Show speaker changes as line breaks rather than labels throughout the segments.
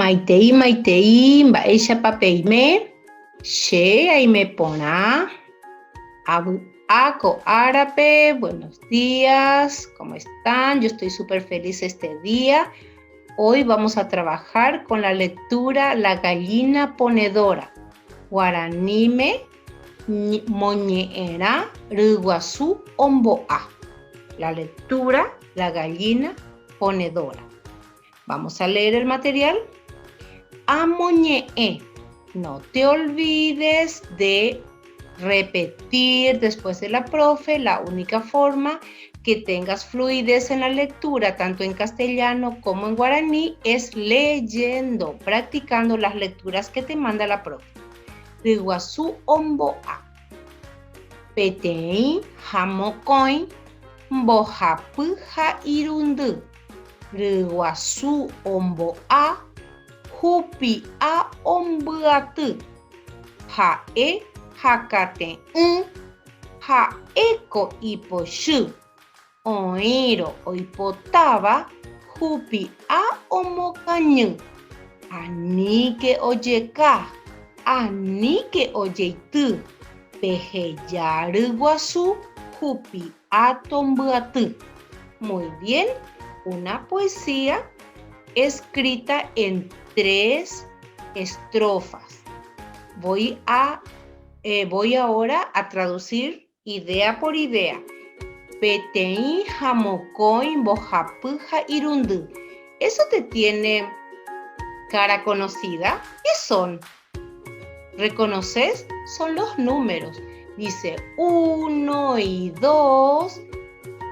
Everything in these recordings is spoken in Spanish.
maitei mba'éichapa peime, che aimepõrã, avy'áko árape, buenos días, ¿cómo están? Yo estoy súper feliz este día. Hoy vamos a trabajar con la lectura La gallina ponedora. Guaraníme moñe'ẽrã ryguasu ombo'a. La lectura La gallina ponedora. Vamos a leer el material. Amoñe'ẽ. No te olvides de repetir después de la profe. La única forma que tengas fluidez en la lectura, tanto en castellano como en guaraní, es leyendo, practicando las lecturas que te manda la profe. Ryguasu ombo'a. Peteĩ ha mokõi mbohapy ha irundy. Ryguasu ombo'a hupi'a ombyaty. Ha'e hakate'ỹ ha'éko ipochy. Oĩro oipotáva hupi'a omokañy. Aníke ojeka, aníke ojeity. Peheja ryguasu hupi'a tombyaty. Muy bien, una poesía escrita en 3 estrofas. Voy ahora a traducir idea por idea. Peteĩ ha mokõi mbohapy ha irundy. ¿Eso te tiene cara conocida? ¿Qué son? ¿Reconoces? Son los números. Dice 1 y 2,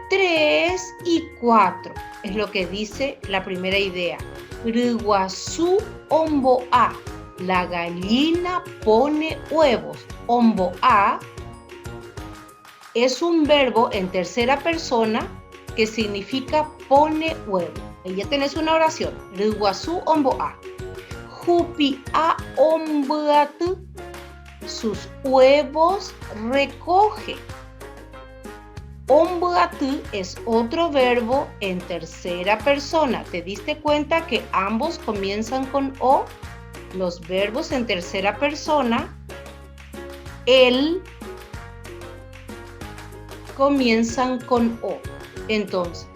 3 y 4. Es lo que dice la primera idea. Ryguasu ombo'a. La gallina pone huevos. Ombo'a es un verbo en tercera persona que significa pone huevo. Ahí ya tenés una oración. Ryguasu ombo'a. Hupi'a ombyaty. Sus huevos recoge. Ombyaty es otro verbo en tercera persona. ¿Te diste cuenta que ambos comienzan con O? Los verbos en tercera persona, él comienzan con O. Entonces,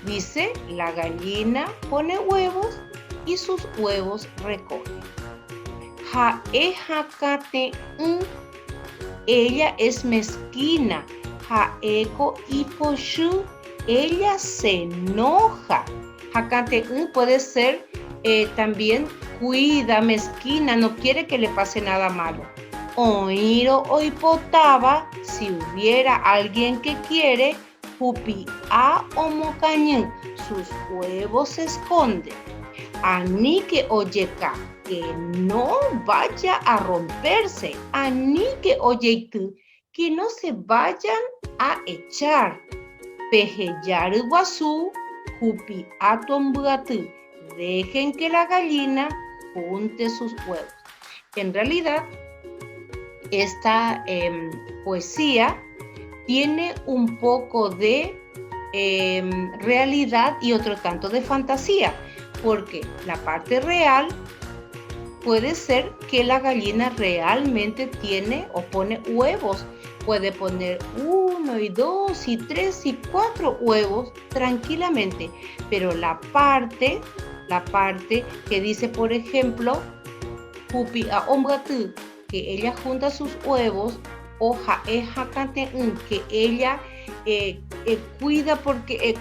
dice, la gallina pone huevos y sus huevos recoge. Ha'e hakate'ỹ. Ella es mezquina. Ha'éko ipochy. Ella se enoja. Hakate'ỹ puede ser también cuida, mezquina, no quiere que le pase nada malo. Oĩro oipotáva, si hubiera alguien que quiere. Hupi'a omokañy. Sus huevos se esconden. Aníke ojeka. Que no vaya a romperse. Aníke ojeity. Que no se vayan a echar. Peheja ryguasu hupi'a tombyaty. Dejen que la gallina junte sus huevos. En realidad, esta poesía tiene un poco de realidad y otro tanto de fantasía, porque la parte real puede ser que la gallina realmente tiene o pone huevos. Puede poner 1 y 2 y 3 y 4 huevos tranquilamente, pero la parte que dice, por ejemplo, hupi'a ombyaty, que ella junta sus huevos, o ha'e hakate'ỹ, que ella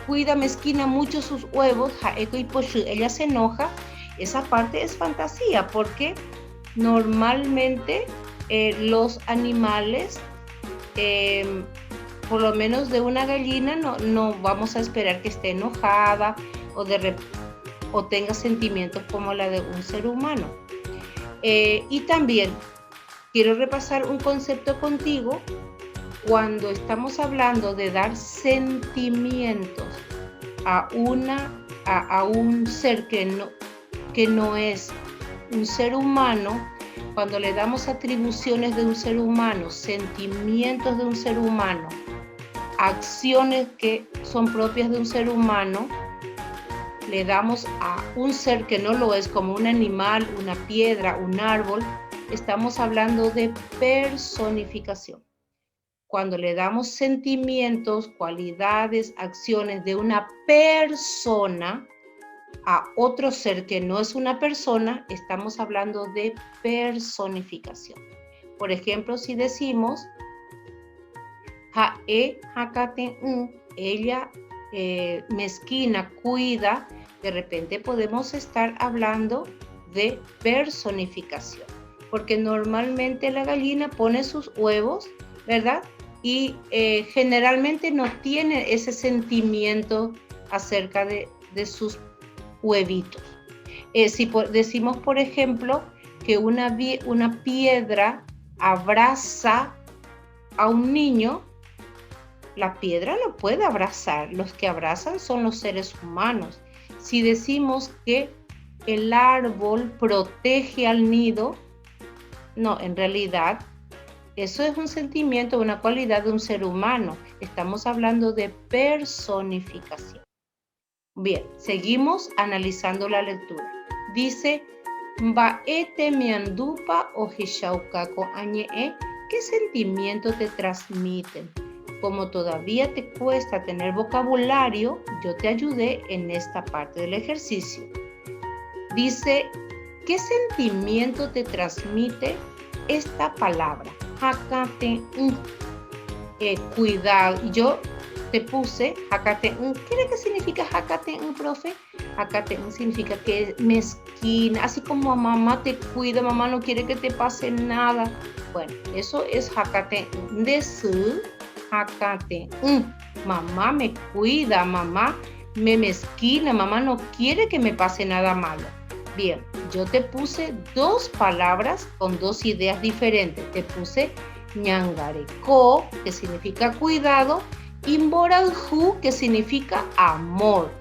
cuida mezquina mucho sus huevos, ha'éko ipochy, ella se enoja. Esa parte es fantasía, porque normalmente los animales, por lo menos de una gallina, no vamos a esperar que esté enojada o tenga sentimientos como la de un ser humano. Y también quiero repasar un concepto contigo. Cuando estamos hablando de dar sentimientos a un ser que no es un ser humano, cuando le damos atribuciones de un ser humano, sentimientos de un ser humano, acciones que son propias de un ser humano, le damos a un ser que no lo es, como un animal, una piedra, un árbol, estamos hablando de personificación. Cuando le damos sentimientos, cualidades, acciones de una persona a otro ser que no es una persona, estamos hablando de personificación. Por ejemplo, si decimos Jae Hakate ella mezquina, cuida, de repente podemos estar hablando de personificación, porque normalmente la gallina pone sus huevos, ¿verdad? Y generalmente no tiene ese sentimiento acerca de sus huevitos. Si decimos, por ejemplo, que una piedra abraza a un niño, la piedra no puede abrazar. Los que abrazan son los seres humanos. Si decimos que el árbol protege al nido, no, en realidad eso es un sentimiento, una cualidad de un ser humano. Estamos hablando de personificación. Bien, seguimos analizando la lectura. Dice, Baete miandupa o hishaukako añee, ¿qué sentimiento te transmiten? Como todavía te cuesta tener vocabulario, yo te ayudé en esta parte del ejercicio. Dice, ¿qué sentimiento te transmite esta palabra? Hakate, cuidado. Yo te puse Hakate. ¿Qué significa Hakate, profe? Hakate significa que es mezquina, así como mamá te cuida, mamá no quiere que te pase nada. Bueno, eso es Hakate. Desu Hakate. Mamá me cuida, mamá me mezquina, mamá no quiere que me pase nada malo. Bien, yo te puse dos palabras con dos ideas diferentes. Te puse ñangareko, que significa cuidado, y mboranju, que significa amor.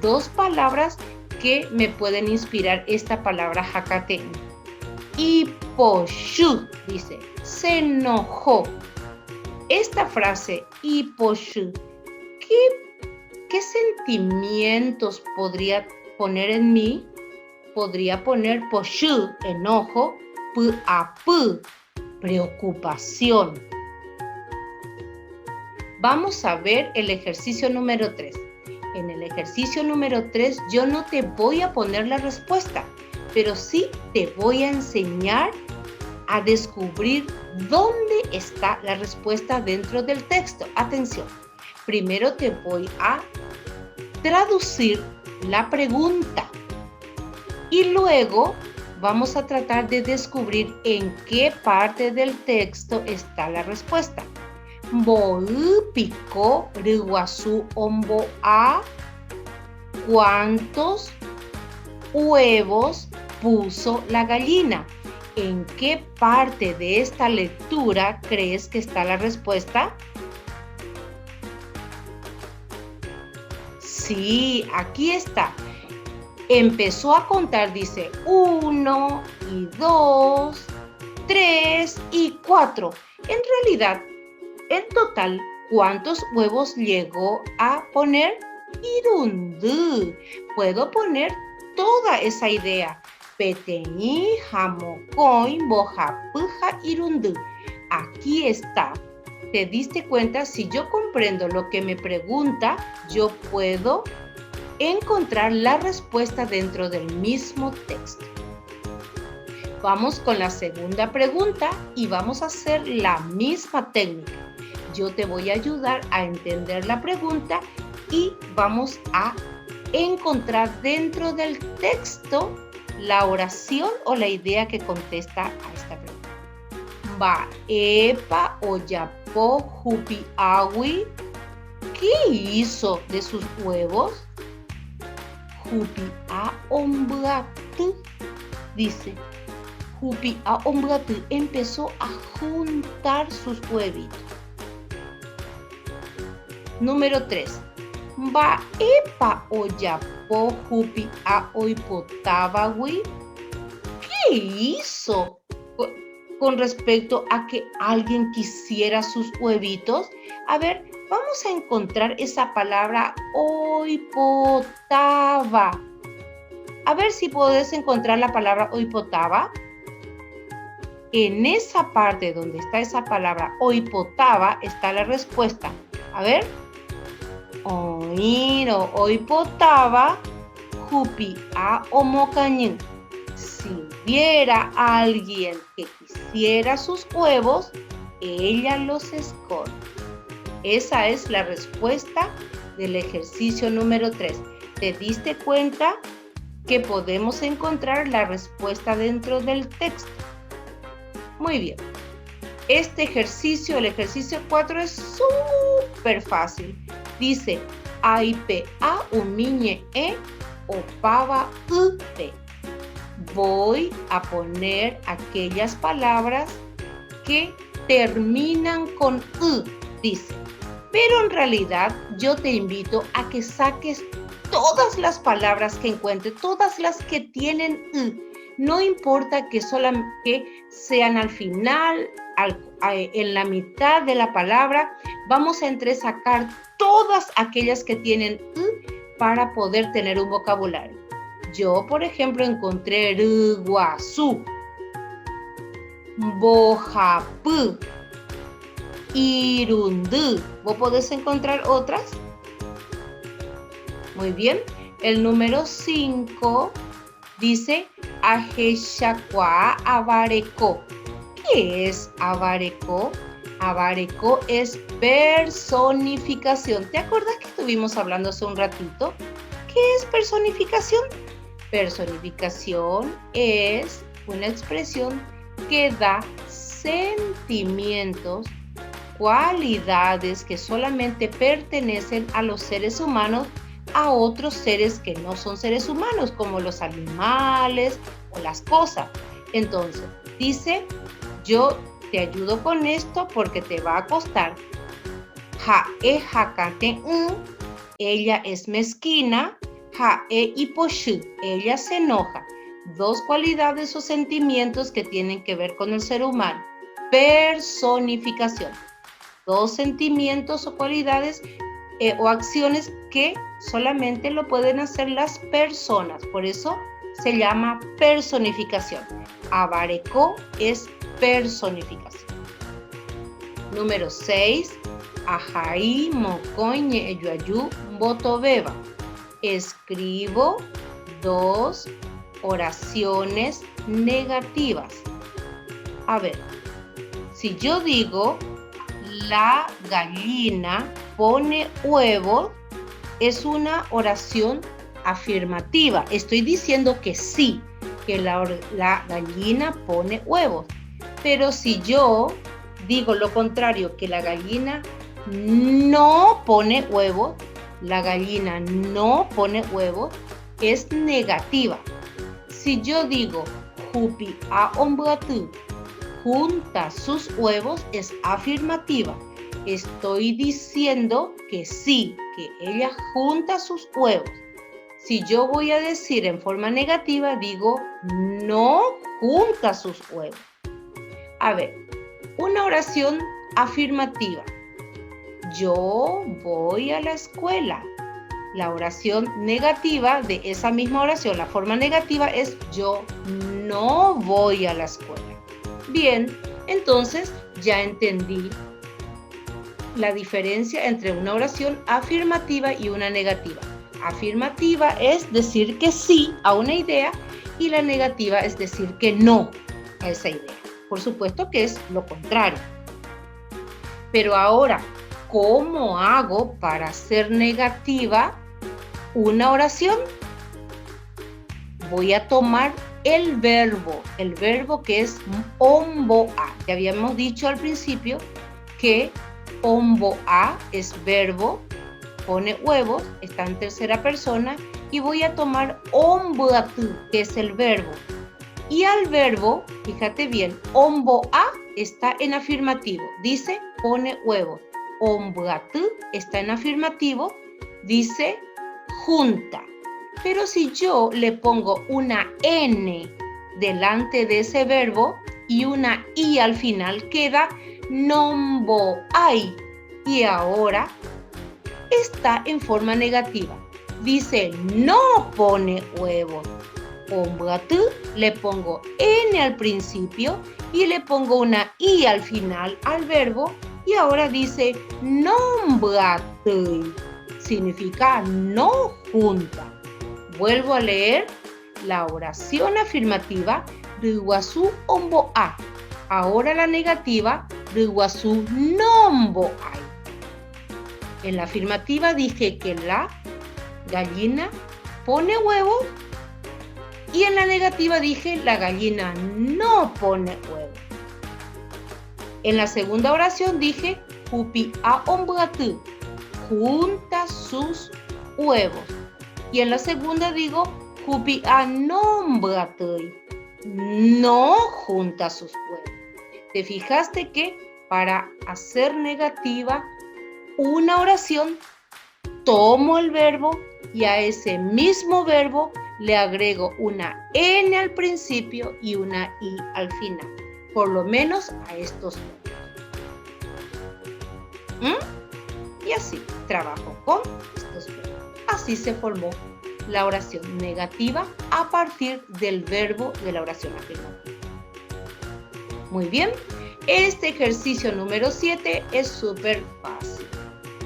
Dos palabras que me pueden inspirar esta palabra Hakate. Y poshu, dice, se enojó. Esta frase, y poshu, ¿qué sentimientos podría poner en mí? Podría poner poshu, enojo, pu, preocupación. Vamos a ver el ejercicio número 3. En el ejercicio número 3 yo no te voy a poner la respuesta, pero sí te voy a enseñar a descubrir dónde está la respuesta dentro del texto. Atención, primero te voy a traducir la pregunta y luego vamos a tratar de descubrir en qué parte del texto está la respuesta. Pico Riguazú Ombo A. ¿Cuántos huevos puso la gallina? ¿En qué parte de esta lectura crees que está la respuesta? Sí, aquí está. Empezó a contar, dice 1 y 2, 3 y 4. En realidad, en total, ¿cuántos huevos llegó a poner? Irundú. Puedo poner toda esa idea. Peteñi, jamocoin, bojapuja, irundú. Aquí está. ¿Te diste cuenta? Si yo comprendo lo que me pregunta, yo puedo encontrar la respuesta dentro del mismo texto. Vamos con la segunda pregunta y vamos a hacer la misma técnica. Yo te voy a ayudar a entender la pregunta y vamos a encontrar dentro del texto la oración o la idea que contesta a esta pregunta. Va, epa, oyapo, jupi, awi. ¿Qué hizo de sus huevos? Jupi a ombratu, dice. Jupi a ombratu empezó a juntar sus huevitos. Número 3. Va epa oyapo jupi a oipotabawi. ¿Qué hizo con respecto a que alguien quisiera sus huevitos? A ver, vamos a encontrar esa palabra oipotaba. A ver si podés encontrar la palabra oipotaba. En esa parte donde está esa palabra oipotaba está la respuesta. A ver. Oiro oipotaba jupi a omocañín. Si hubiera alguien que quisiera sus huevos, ella los esconde. Esa es la respuesta del ejercicio número 3. ¿Te diste cuenta que podemos encontrar la respuesta dentro del texto? Muy bien. Este ejercicio, el ejercicio 4, es súper fácil. Dice, aipe a umiñe opava upe. Voy a poner aquellas palabras que terminan con u, dice. Pero en realidad yo te invito a que saques todas las palabras que encuentres, todas las que tienen u. No importa que solamente sean al final, en la mitad de la palabra, vamos a entresacar todas aquellas que tienen u para poder tener un vocabulario. Yo, por ejemplo, encontré ruguazú, bojapú, irundú. ¿Vos podés encontrar otras? Muy bien. El número 5 dice ajeshacuá avarecó. ¿Qué es avarecó? Avarecó es personificación. ¿Te acuerdas que estuvimos hablando hace un ratito? ¿Qué es personificación? Personificación es una expresión que da sentimientos, cualidades que solamente pertenecen a los seres humanos a otros seres que no son seres humanos, como los animales o las cosas. Entonces, dice, yo te ayudo con esto porque te va a costar. Ella es mezquina. Ella se enoja. Dos cualidades o sentimientos que tienen que ver con el ser humano. Personificación. Dos sentimientos o cualidades o acciones que solamente lo pueden hacer las personas. Por eso se llama personificación. Avarecó es personificación. Número 6. Ajaí mocoñe eyuayú botobeba. Escribo 2 oraciones negativas. A ver, si yo digo la gallina pone huevos, es una oración afirmativa. Estoy diciendo que sí, que la gallina pone huevos. Pero si yo digo lo contrario, que la gallina no pone huevos, la gallina no pone huevos, es negativa. Si yo digo jupi a ombuatú junta sus huevos, es afirmativa. Estoy diciendo que sí, que ella junta sus huevos. Si yo voy a decir en forma negativa, digo no junta sus huevos. A ver, una oración afirmativa. Yo voy a la escuela. La oración negativa de esa misma oración, la forma negativa es yo no voy a la escuela. Bien, entonces ya entendí la diferencia entre una oración afirmativa y una negativa. Afirmativa es decir que sí a una idea y la negativa es decir que no a esa idea. Por supuesto que es lo contrario. Pero ahora, ¿cómo hago para hacer negativa una oración? Voy a tomar el verbo que es omboa. Ya habíamos dicho al principio que omboa es verbo, pone huevos, está en tercera persona, y voy a tomar omboatú, que es el verbo. Y al verbo, fíjate bien, omboa está en afirmativo, dice pone huevos. Omboatú está en afirmativo, dice junta. Pero si yo le pongo una N delante de ese verbo y una I al final, queda nomboay. y ahora está en forma negativa. Dice, no pone huevos. Ombratı, le pongo N al principio y le pongo una I al final al verbo. Y ahora dice, nombratı. Significa no junta. Vuelvo a leer la oración afirmativa Riguazú ombo a. Ahora la negativa Riguazú nombo ay. En la afirmativa dije que la gallina pone huevos y en la negativa dije la gallina no pone huevos. En la segunda oración dije Jupi a ombratı, junta sus huevos. Y en la segunda digo Jupi a nombratı, no junta sus huevos. ¿Te fijaste que para hacer negativa una oración tomo el verbo y a ese mismo verbo le agrego una N al principio y una I al final? Por lo menos a estos verbos. Y así trabajo con estos verbos. Así se formó la oración negativa a partir del verbo de la oración afirmativa. Muy bien, este ejercicio número 7 es súper fácil.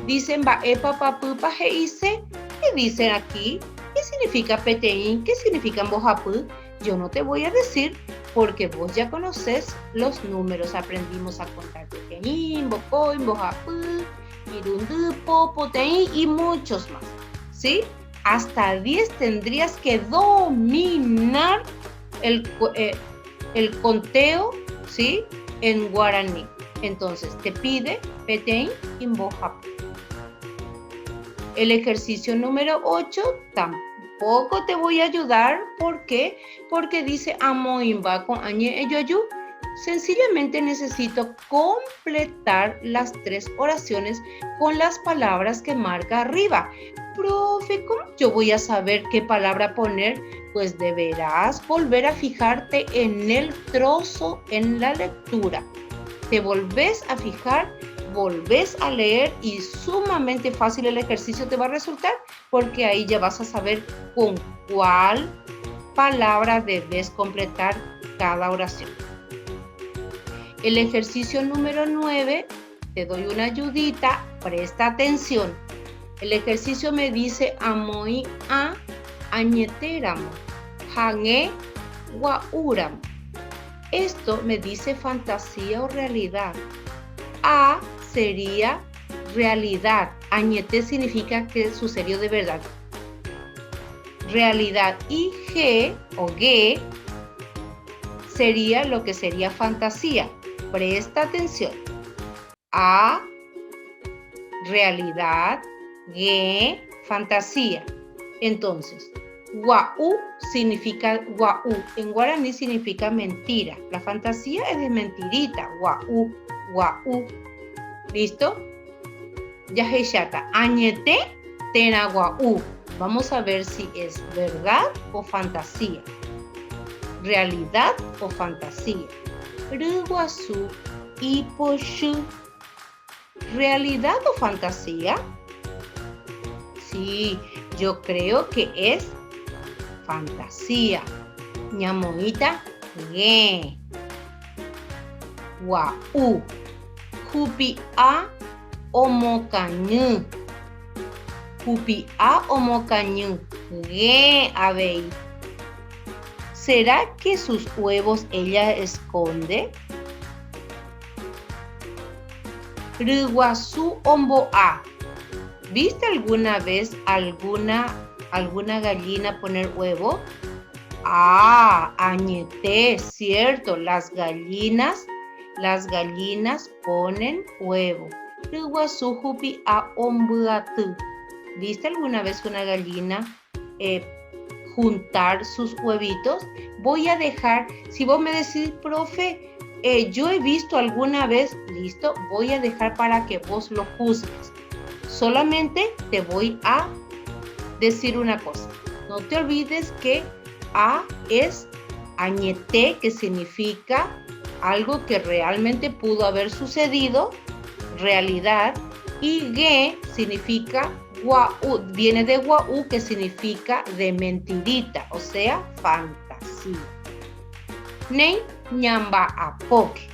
Dicen ba'e papapu pajeise. ¿Qué dicen aquí? ¿Qué significa peteín? ¿Qué significa mbojapú? Yo no te voy a decir porque vos ya conoces los números. Aprendimos a contar peteín, bocoy, mbojapú, irundú, popoteín y muchos más. ¿Sí? Hasta 10 tendrías que dominar el conteo, ¿sí? En guaraní. Entonces te pide peteín y mbojapú. El ejercicio número 8 tampoco te voy a ayudar. ¿Por qué? Porque dice amoimba con añe eyoyu. Sencillamente necesito completar las 3 oraciones con las palabras que marca arriba. Profe, ¿cómo yo voy a saber qué palabra poner? Pues deberás volver a fijarte en el trozo, en la lectura. Te volvés a fijar, volvés a leer y sumamente fácil el ejercicio te va a resultar porque ahí ya vas a saber con cuál palabra debes completar cada oración. El ejercicio número 9, te doy una ayudita, presta atención. El ejercicio me dice amoi a añeteramo, jange guauramo. Esto me dice fantasía o realidad. A sería realidad. Añete significa que sucedió de verdad. Realidad. Y G o G sería lo que sería fantasía. Presta atención. A, realidad. G, fantasía. Entonces, guau significa guau. En guaraní significa mentira. La fantasía es de mentirita. Guau, guau. ¿Listo? Yaheshata. Añete tena guau. Vamos a ver si es verdad o fantasía. Realidad o fantasía. Ruguazú y poshu. ¿Realidad o fantasía? Sí, yo creo que es fantasía. Ñamoita, ge. Guau. Jupi a omocañu. Jupi a omocañu. Ge abei. ¿Será que sus huevos ella esconde? Riguazú ombo a. ¿Viste alguna vez alguna gallina poner huevo? Ah, añeté, cierto, las gallinas ponen huevo. Riguazú jupi a ombuatú. ¿Viste alguna vez una gallina juntar sus huevitos? Voy a dejar, si vos me decís, profe, yo he visto alguna vez, listo, voy a dejar para que vos lo juzgues. Solamente te voy a decir una cosa. No te olvides que A es añeté, que significa algo que realmente pudo haber sucedido, realidad. Y ge significa guau, viene de guau, que significa de mentirita, o sea, fantasía. Nei ñamba apoque.